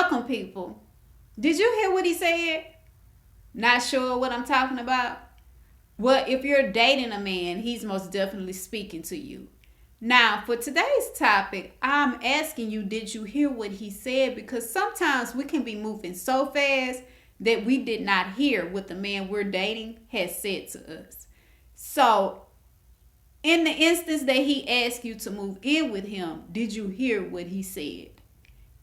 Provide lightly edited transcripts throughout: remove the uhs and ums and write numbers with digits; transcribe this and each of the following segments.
Welcome, people. Did you hear what he said? Not sure what I'm talking about? Well, if you're dating a man, he's most definitely speaking to you. Now, for today's topic, I'm asking you, did you hear what he said? Because sometimes we can be moving so fast that we did not hear what the man we're dating has said to us. So, in the instance that he asked you to move in with him, did you hear what he said?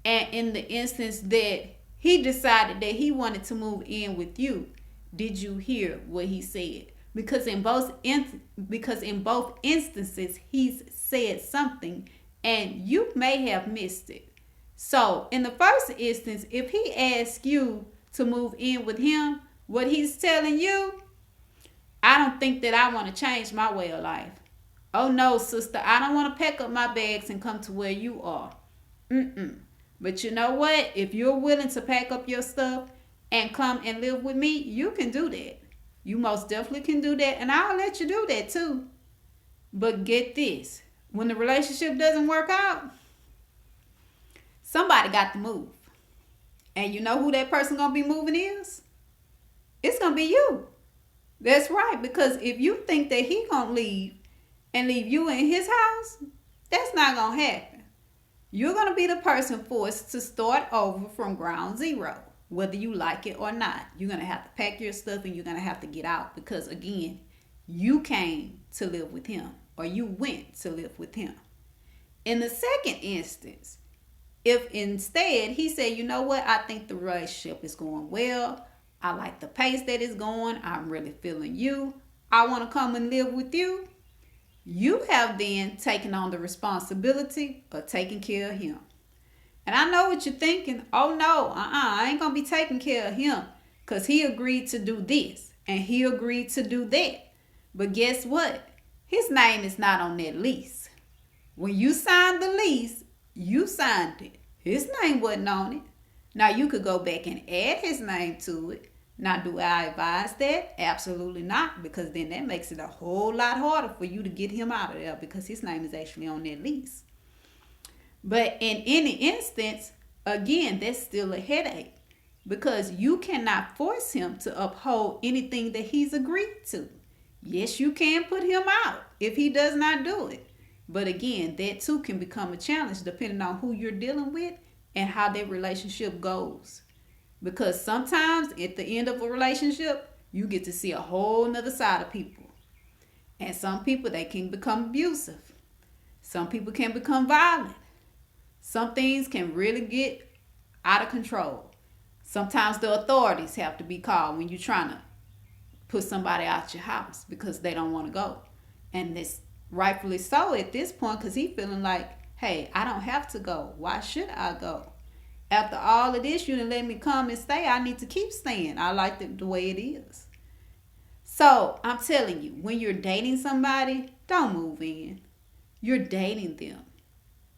And in the instance that he decided that he wanted to move in with you, did you hear what he said? Because in both instances he's said something and you may have missed it. So in the first instance, if he asks you to move in with him, what he's telling you, I don't think that I want to change my way of life. Oh no, sister, I don't want to pack up my bags and come to where you are. Mm-mm. But you know what? If you're willing to pack up your stuff and come and live with me, you can do that. You most definitely can do that, and I'll let you do that too. But get this. When the relationship doesn't work out, somebody got to move. And you know who that person gonna be moving is? It's gonna be you. That's right, because if you think that he gonna leave and leave you in his house, that's not gonna happen. You're gonna be the person forced to start over from ground zero, whether you like it or not. You're gonna have to pack your stuff and you're gonna have to get out because again, you came to live with him or you went to live with him. In the second instance, if instead he said, you know what, I think the relationship is going well. I like the pace that it's going. I'm really feeling you. I want to come and live with you. You have then taken on the responsibility of taking care of him. And I know what you're thinking. Oh no, I ain't going to be taking care of him because he agreed to do this and he agreed to do that. But guess what? His name is not on that lease. When you signed the lease, you signed it. His name wasn't on it. Now you could go back and add his name to it. Now, do I advise that? Absolutely not, because then that makes it a whole lot harder for you to get him out of there because his name is actually on that lease. But in any instance, again, that's still a headache because you cannot force him to uphold anything that he's agreed to. Yes, you can put him out if he does not do it. But again, that too can become a challenge depending on who you're dealing with and how that relationship goes. Because sometimes at the end of a relationship, you get to see a whole nother side of people. And some people, they can become abusive. Some people can become violent. Some things can really get out of control. Sometimes the authorities have to be called when you're trying to put somebody out your house because they don't want to go. And it's rightfully so at this point because he's feeling like, hey, I don't have to go. Why should I go? After all of this, you didn't let me come and stay. I need to keep staying. I like it the way it is. So I'm telling you, when you're dating somebody, don't move in. You're dating them.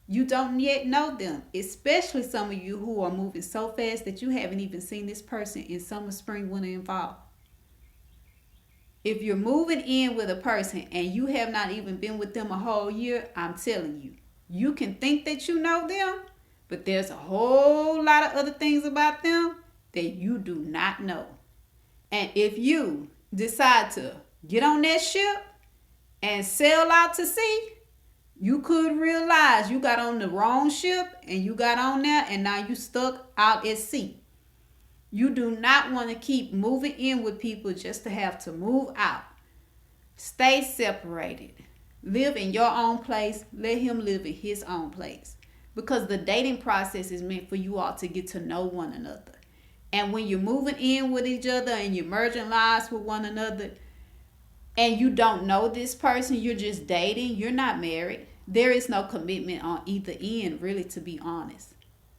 You don't yet know them, especially some of you who are moving so fast that you haven't even seen this person in summer, spring, winter, and fall. If you're moving in with a person and you have not even been with them a whole year, I'm telling you, you can think that you know them, but there's a whole lot of other things about them that you do not know. And if you decide to get on that ship and sail out to sea, you could realize you got on the wrong ship and you got on there and now you stuck out at sea. You do not want to keep moving in with people just to have to move out. Stay separated. Live in your own place. Let him live in his own place. Because the dating process is meant for you all to get to know one another. And when you're moving in with each other and you're merging lives with one another and you don't know this person, you're just dating, you're not married. There is no commitment on either end, really, to be honest.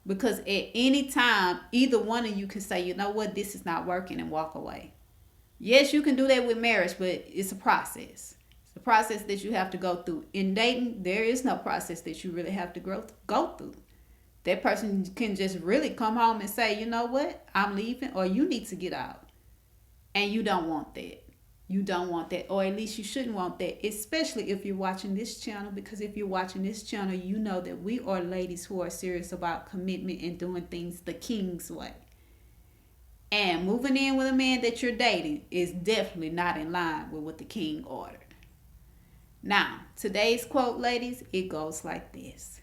Because at any time, either one of you can say, you know what, this is not working and walk away. Yes, you can do that with marriage, but it's a process. The process that you have to go through. In dating, there is no process that you really have to go through. That person can just really come home and say, you know what, I'm leaving or you need to get out. And you don't want that. You don't want that, or at least you shouldn't want that, especially if you're watching this channel, because if you're watching this channel, you know that we are ladies who are serious about commitment and doing things the king's way. And moving in with a man that you're dating is definitely not in line with what the king ordered. Now, today's quote, ladies, it goes like this.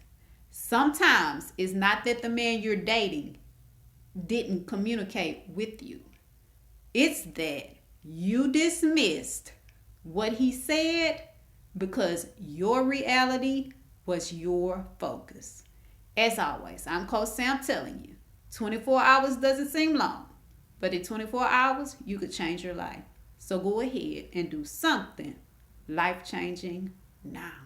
Sometimes it's not that the man you're dating didn't communicate with you. It's that you dismissed what he said because your reality was your focus. As always, I'm Coach Sam telling you, 24 hours doesn't seem long, but in 24 hours, you could change your life. So go ahead and do something life-changing now.